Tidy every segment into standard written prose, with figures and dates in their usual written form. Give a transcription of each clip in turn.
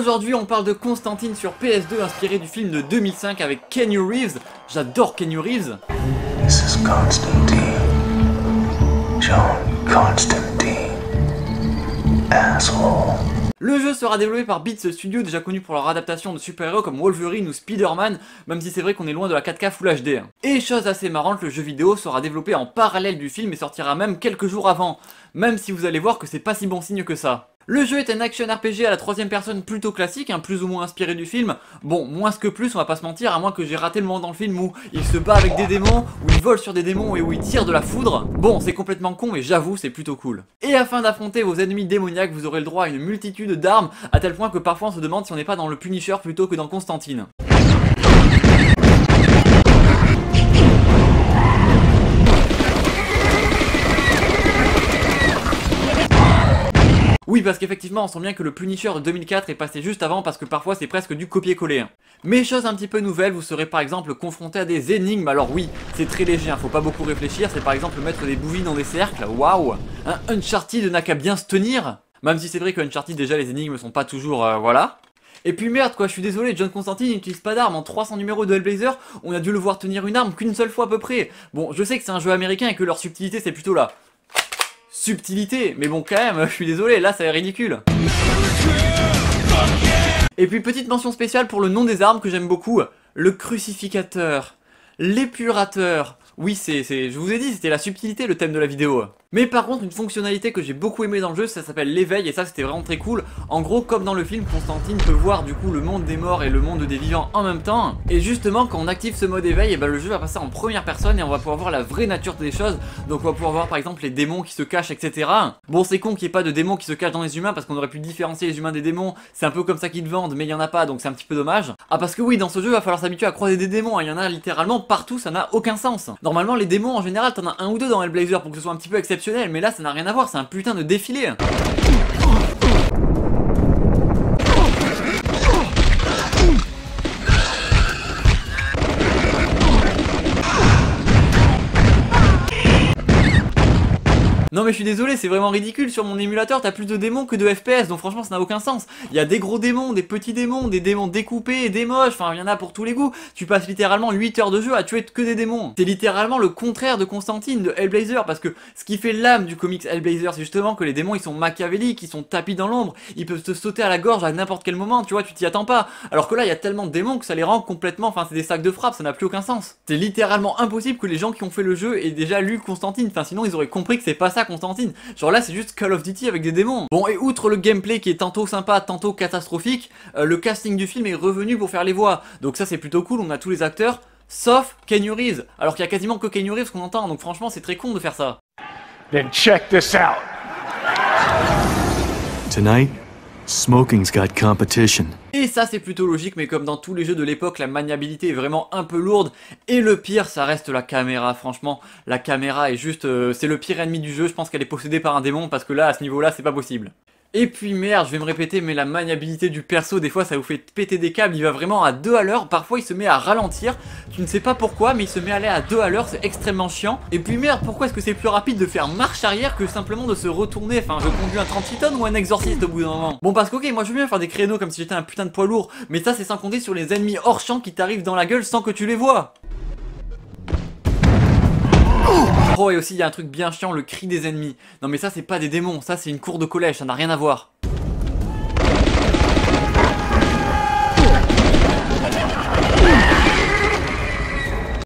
Aujourd'hui on parle de Constantine sur PS2 inspiré du film de 2005 avec Keanu Reeves. J'adore Keanu Reeves. This is Constantine. John Constantine. Asshole. Le jeu sera développé par Beats Studio, déjà connu pour leur adaptation de super-héros comme Wolverine ou Spider-Man, même si c'est vrai qu'on est loin de la 4K Full HD. Et chose assez marrante, le jeu vidéo sera développé en parallèle du film et sortira même quelques jours avant, même si vous allez voir que c'est pas si bon signe que ça. Le jeu est un action RPG à la troisième personne plutôt classique, plus ou moins inspiré du film. Bon, moins que plus, on va pas se mentir, à moins que j'ai raté le moment dans le film où il se bat avec des démons, où il vole sur des démons et où il tire de la foudre. Bon, c'est complètement con, mais j'avoue, c'est plutôt cool. Et afin d'affronter vos ennemis démoniaques, vous aurez le droit à une multitude d'armes, à tel point que parfois on se demande si on n'est pas dans le Punisher plutôt que dans Constantine. Oui, parce qu'effectivement on sent bien que le Punisher de 2004 est passé juste avant parce que parfois c'est presque du copier-coller. Mais chose un petit peu nouvelle, vous serez par exemple confronté à des énigmes, alors oui, c'est très léger, faut pas beaucoup réfléchir, c'est par exemple mettre des bougies dans des cercles, waouh. Un Uncharted n'a qu'à bien se tenir, même si c'est vrai que Uncharted déjà les énigmes sont pas toujours, voilà. Et puis merde quoi, je suis désolé, John Constantine n'utilise pas d'armes, en 300 numéros de Hellblazer, on a dû le voir tenir une arme qu'une seule fois à peu près. Bon, je sais que c'est un jeu américain et que leur subtilité c'est plutôt là. Subtilité, mais bon quand même, je suis désolé, là ça est ridicule. Et puis petite mention spéciale pour le nom des armes que j'aime beaucoup, le crucificateur, l'épurateur. Oui, je vous ai dit, c'était la subtilité le thème de la vidéo. Mais par contre, une fonctionnalité que j'ai beaucoup aimé dans le jeu, ça s'appelle l'éveil, et ça c'était vraiment très cool. En gros, comme dans le film, Constantine peut voir du coup le monde des morts et le monde des vivants en même temps. Et justement, quand on active ce mode éveil, et ben, le jeu va passer en première personne et on va pouvoir voir la vraie nature des choses. Donc on va pouvoir voir par exemple les démons qui se cachent, etc. Bon, c'est con qu'il n'y ait pas de démons qui se cachent dans les humains, parce qu'on aurait pu différencier les humains des démons. C'est un peu comme ça qu'ils te vendent, mais il n'y en a pas, donc c'est un petit peu dommage. Ah, parce que oui, dans ce jeu, il va falloir s'habituer à croiser des démons, il y en a littéralement partout, ça n'a aucun sens. Normalement, les démons en général, t'en as un ou deux dans Hellblazer pour que ce soit un petit peu exceptionnel, mais là ça n'a rien à voir, c'est un putain de défilé. Non mais je suis désolé, c'est vraiment ridicule, sur mon émulateur t'as plus de démons que de FPS, donc franchement ça n'a aucun sens. Il y a des gros démons, des petits démons, des démons découpés, des moches, enfin il y en a pour tous les goûts. Tu passes littéralement 8 heures de jeu à tuer que des démons. C'est littéralement le contraire de Constantine, de Hellblazer, parce que ce qui fait l'âme du comics Hellblazer, c'est justement que les démons ils sont machiavéliques, ils sont tapis dans l'ombre, ils peuvent te sauter à la gorge à n'importe quel moment, tu vois, tu t'y attends pas. Alors que là il y a tellement de démons que ça les rend complètement, enfin c'est des sacs de frappe, ça n'a plus aucun sens. C'est littéralement impossible que les gens qui ont fait le jeu aient déjà lu Constantine, enfin sinon ils auraient compris que c'est pas ça Constantine. Genre là c'est juste Call of Duty avec des démons. Bon, et outre le gameplay qui est tantôt sympa, tantôt catastrophique, le casting du film est revenu pour faire les voix. Donc ça c'est plutôt cool, on a tous les acteurs, sauf Keanu Reeves. Alors qu'il y a quasiment que Keanu Reeves qu'on entend, donc franchement c'est très con de faire ça. Then check this out. Tonight, smoking's got competition. Et ça c'est plutôt logique, mais comme dans tous les jeux de l'époque, la maniabilité est vraiment un peu lourde. Et le pire, ça reste la caméra, franchement. La caméra est juste... c'est le pire ennemi du jeu, je pense qu'elle est possédée par un démon, parce que là, à ce niveau-là, c'est pas possible. Et puis merde, je vais me répéter, mais la maniabilité du perso, des fois ça vous fait péter des câbles, il va vraiment à 2 à l'heure, parfois il se met à ralentir, tu ne sais pas pourquoi, mais il se met à aller à 2 à l'heure, c'est extrêmement chiant. Et puis merde, pourquoi est-ce que c'est plus rapide de faire marche arrière que simplement de se retourner, enfin je conduis un 38 tonnes ou un exorciste au bout d'un moment. Bon parce que ok, moi je veux bien faire des créneaux comme si j'étais un putain de poids lourd, mais ça c'est sans compter sur les ennemis hors champ qui t'arrivent dans la gueule sans que tu les vois. Oh, et aussi il y a un truc bien chiant, le cri des ennemis. Non mais ça c'est pas des démons, ça c'est une cour de collège, ça n'a rien à voir.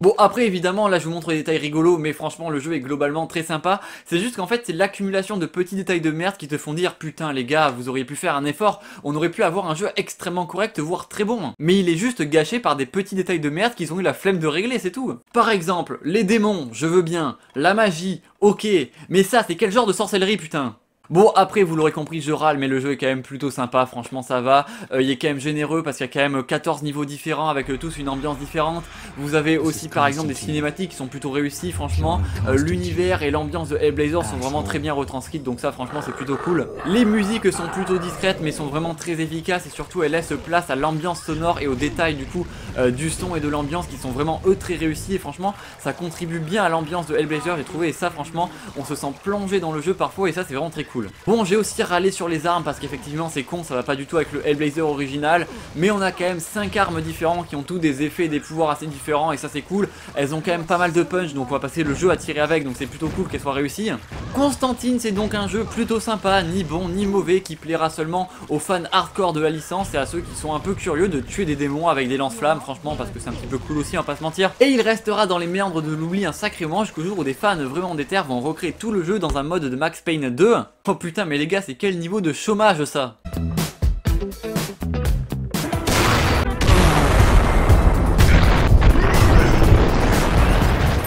Bon après évidemment là je vous montre des détails rigolos, mais franchement le jeu est globalement très sympa. C'est juste qu'en fait c'est l'accumulation de petits détails de merde qui te font dire putain les gars vous auriez pu faire un effort, on aurait pu avoir un jeu extrêmement correct voire très bon. Mais il est juste gâché par des petits détails de merde qu'ils ont eu la flemme de régler, c'est tout. Par exemple les démons, je veux bien, la magie, ok, mais ça c'est quel genre de sorcellerie putain? Bon après vous l'aurez compris je râle mais le jeu est quand même plutôt sympa, franchement ça va, il est quand même généreux parce qu'il y a quand même 14 niveaux différents avec tous une ambiance différente. Vous avez aussi par exemple des cinématiques qui sont plutôt réussies franchement, l'univers et l'ambiance de Hellblazer sont vraiment très bien retranscrites donc ça franchement c'est plutôt cool. Les musiques sont plutôt discrètes mais sont vraiment très efficaces et surtout elles laissent place à l'ambiance sonore et aux détails du coup du son et de l'ambiance qui sont vraiment eux très réussis et franchement ça contribue bien à l'ambiance de Hellblazer j'ai trouvé et ça franchement on se sent plongé dans le jeu parfois et ça c'est vraiment très cool. cool. Bon, j'ai aussi râlé sur les armes parce qu'effectivement c'est con, ça va pas du tout avec le Hellblazer original, mais on a quand même 5 armes différentes qui ont tous des effets et des pouvoirs assez différents et ça c'est cool. Elles ont quand même pas mal de punch, donc on va passer le jeu à tirer avec, donc c'est plutôt cool qu'elle soit réussie. Constantine, c'est donc un jeu plutôt sympa, ni bon ni mauvais, qui plaira seulement aux fans hardcore de la licence et à ceux qui sont un peu curieux de tuer des démons avec des lance-flammes, franchement, parce que c'est un petit peu cool aussi, on va pas se mentir. Et il restera dans les méandres de l'oubli un sacré moment jusqu'au jour où des fans vraiment déter vont recréer tout le jeu dans un mode de Max Payne 2. Oh putain, mais les gars, c'est quel niveau de chômage ça?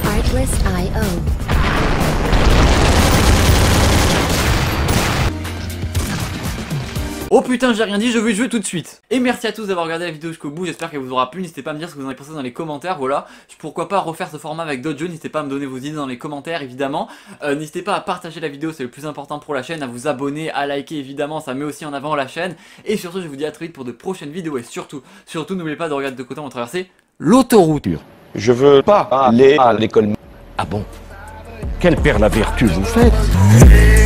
Artlist.io. Oh putain, j'ai rien dit, je vais jouer tout de suite. Et merci à tous d'avoir regardé la vidéo jusqu'au bout, j'espère qu'elle vous aura plu. N'hésitez pas à me dire ce que vous en avez pensé dans les commentaires, voilà. Pourquoi pas refaire ce format avec d'autres jeux, n'hésitez pas à me donner vos idées dans les commentaires évidemment. N'hésitez pas à partager la vidéo, c'est le plus important pour la chaîne, à vous abonner, à liker évidemment, ça met aussi en avant la chaîne. Et surtout, je vous dis à très vite pour de prochaines vidéos et surtout, n'oubliez pas de regarder de côté, on va traverser l'autoroute. Je veux pas aller à l'école. Ah bon? Quel père la vertu vous faites?